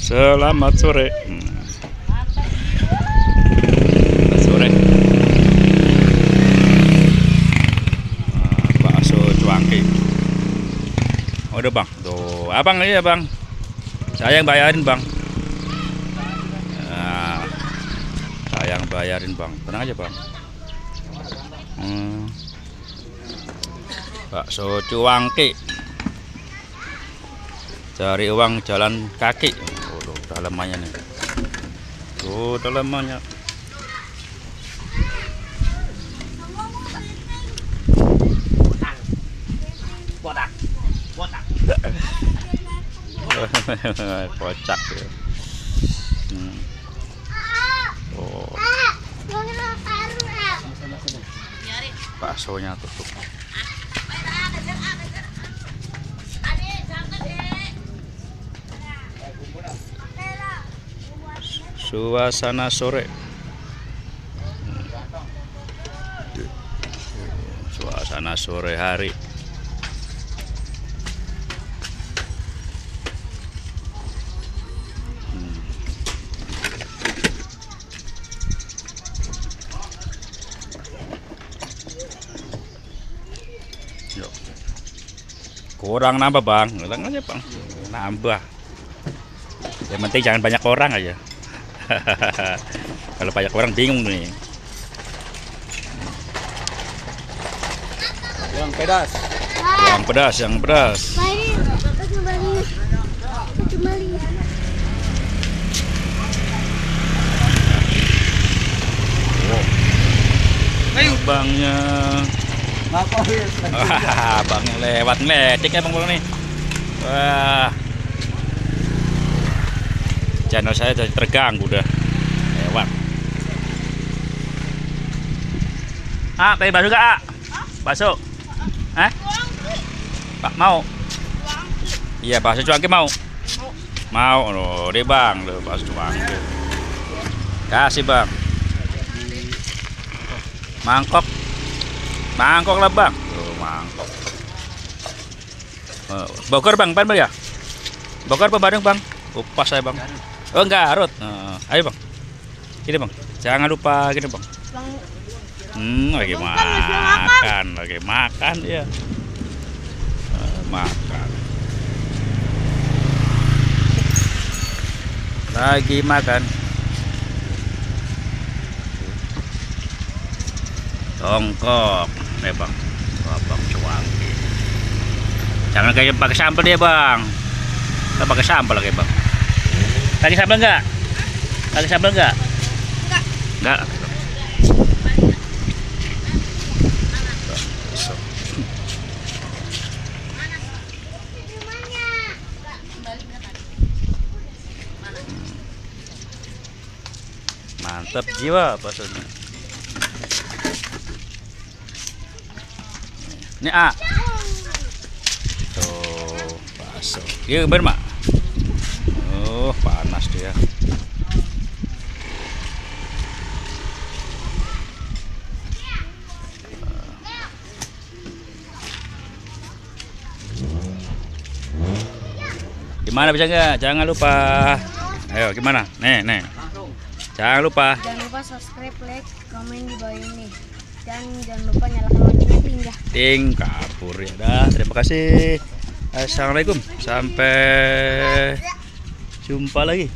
Selamat sore. Selamat sore. Bakso cuangki. Udah bang, tuh abang ini ya bang. Saya yang bayarin bang. Nah, saya yang bayarin bang. Tenang aja bang. Bakso cuangki. Cari uang jalan kaki. Oh, dalamannya nih. Tuh dalamannya. Kocak ya. Oh. Baksonya tutup. Suasana sore. Suasana sore hari. Kurang nambah bang, kurang aja bang, nambah. Yang penting jangan banyak orang aja. Kalau banyak orang bingung nih. Yang pedas. Yang pedas, yang pedas. Abangnya. Wah, abangnya lewat ngeledik ya bang nih. Wah. Channel saya jadi terganggu udah. Lewat. Pengen bakso gak, bakso? Pak mau? Iya, bakso cuangki mau? Mau, loh, deh bang, loh, bakso cuangki. Kasih bang. Mangkok. Mangkok lah bang. Tuh, mangkok. Bogor bang, pan ya? Bogor apa Bandung bang? Upas saya bang. Oh Garut. Ayo bang. Gini bang. Jangan lupa gini bang. Lagi makan, lagi makan ya. Makan. Lagi makan. Tongkok, nih bang. Bang cuangki. Jangan kayak pakai sambal dia bang. Kita pakai sambal lagi bang. Pakai sambal enggak? Pakai sambal enggak? Enggak. Mantap jiwa baksonya. Ini tuh bakso. Iya bener mak. Oh panas dia. Gimana bisa nggak? Jangan lupa. Ayo gimana? Nih. Jangan lupa subscribe, like, komen di bawah ini. Dan jangan lupa nyalakan loncengnya ting kabur ya dah. Terima kasih. Assalamualaikum. Sampai jumpa lagi.